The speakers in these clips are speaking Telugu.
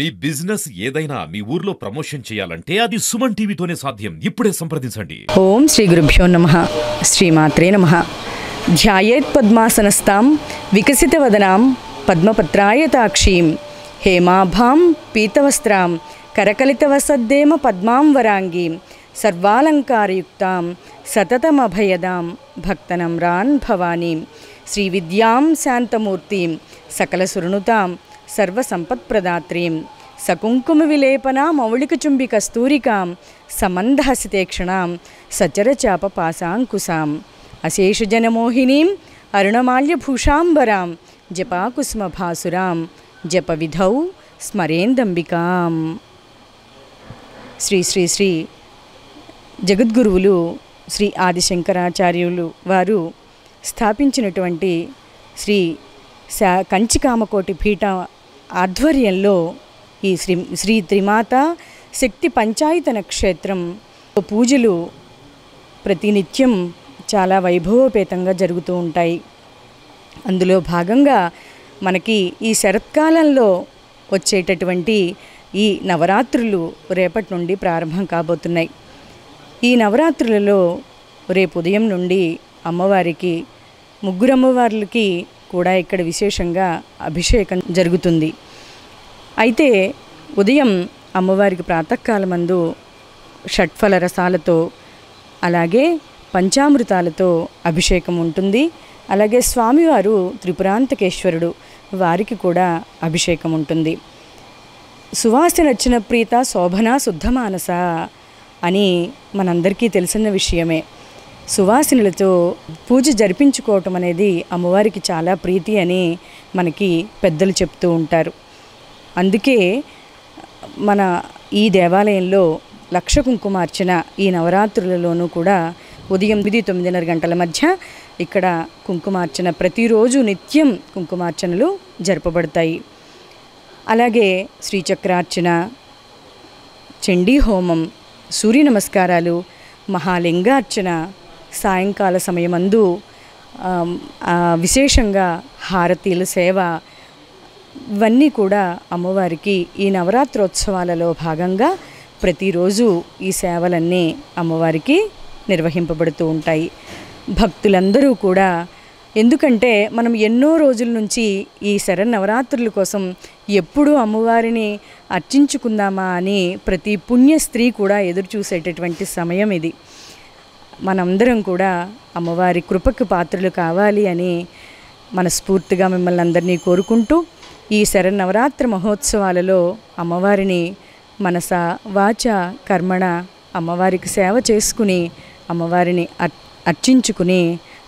మీ బిజినెస్ ఏదైనా మీ ఊర్లో ప్రమోషన్ చేయాలంటే అది సుమన్ టీవీతోనే సాధ్యం. ఇప్పుడే సంప్రదించండి. ఓం శ్రీ గురుభ్యో నమః. శ్రీమాత్రే నమః. ధ్యాయేత్ పద్మాసనస్తాం వికసితవదనాం పద్మపత్రాయతాక్షీం హేమాభాం పీతవస్త్రాం కరకలితవసద్దేమ పద్మాం వరాంగీం సర్వాలంకారయుక్తాం సతతమభయదాం భక్తనమ్రాన్ భవానీం శ్రీవిద్యాం శాంతమూర్తిం సకలసురుణుతాం సర్వసంపత్ప్రదాత్రీం సకుంకుమ విలేపనా మౌళికచుంబి కస్తూరికాం సమందహసితేక్షణాం సచరచాప పాశాంకుశాం అశేషజనమోహినీం అరుణమాల్యభూషాంబరాం జపాకుసుమభాసురాం జపవిధౌ స్మరేందంబికాం. శ్రీ శ్రీ శ్రీ జగద్గురువులు శ్రీ ఆదిశంకరాచార్యులు వారు స్థాపించినటువంటి శ్రీ కంచికామకోటి పీఠ ఆధ్వర్యంలో ఈ శ్రీ త్రిమాత శక్తి పంచాయతన క్షేత్రం పూజలు ప్రతినిత్యం చాలా వైభవోపేతంగా జరుగుతూ ఉంటాయి. అందులో భాగంగా మనకి ఈ శరత్కాలంలో వచ్చేటటువంటి ఈ నవరాత్రులు రేపటి నుండి ప్రారంభం కాబోతున్నాయి. ఈ నవరాత్రులలో రేపు ఉదయం నుండి అమ్మవారికి ముగ్గురు అమ్మవార్లకి కూడా ఇక్కడ విశేషంగా అభిషేకం జరుగుతుంది. అయితే ఉదయం అమ్మవారికి ప్రాతకాలమందు షట్ఫల రసాలతో అలాగే పంచామృతాలతో అభిషేకం ఉంటుంది. అలాగే స్వామివారు త్రిపురాంతకేశ్వరుడు వారికి కూడా అభిషేకం ఉంటుంది. సువాసనచ్చిన ప్రీత శోభన శుద్ధమానస అని మనందరికీ తెలిసిన విషయమే. సువాసనలతో పూజ జరిపించుకోవటం అనేది అమ్మవారికి చాలా ప్రీతి అని మనకి పెద్దలు చెప్తూ ఉంటారు. అందుకే మన ఈ దేవాలయంలో లక్ష కుంకుమార్చన ఈ నవరాత్రులలోనూ కూడా ఉదయం 8-9:30 గంటల మధ్య ఇక్కడ కుంకుమార్చన ప్రతిరోజు నిత్యం కుంకుమార్చనలు జరపబడతాయి. అలాగే శ్రీచక్రార్చన, చండీ హోమం, సూర్య నమస్కారాలు, మహాలింగార్చన, సాయంకాల సమయమందు విశేషంగా హారతీల సేవ ఇవన్నీ కూడా అమ్మవారికి ఈ నవరాత్రోత్సవాలలో భాగంగా ప్రతిరోజు ఈ సేవలన్నీ అమ్మవారికి నిర్వహింపబడుతూ ఉంటాయి. భక్తులందరూ కూడా, ఎందుకంటే మనం ఎన్నో రోజుల నుంచి ఈ శరన్నవరాత్రుల కోసం ఎప్పుడూ అమ్మవారిని అర్చించుకుందామా అని ప్రతి పుణ్య స్త్రీ కూడా ఎదురు చూసేటటువంటి సమయం ఇది. మనందరం కూడా అమ్మవారి కృపకు పాత్రలు కావాలి అని మనస్ఫూర్తిగా మిమ్మల్ని అందరినీ కోరుకుంటూ ఈ శరన్నవరాత్రి మహోత్సవాలలో అమ్మవారిని మనస వాచ కర్మణ అమ్మవారికి సేవ చేసుకుని అమ్మవారిని అర్చించుకుని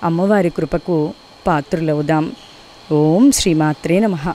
అమ్మవారి కృపకు పాత్రులవుదాం. ఓం శ్రీమాత్రే నమః.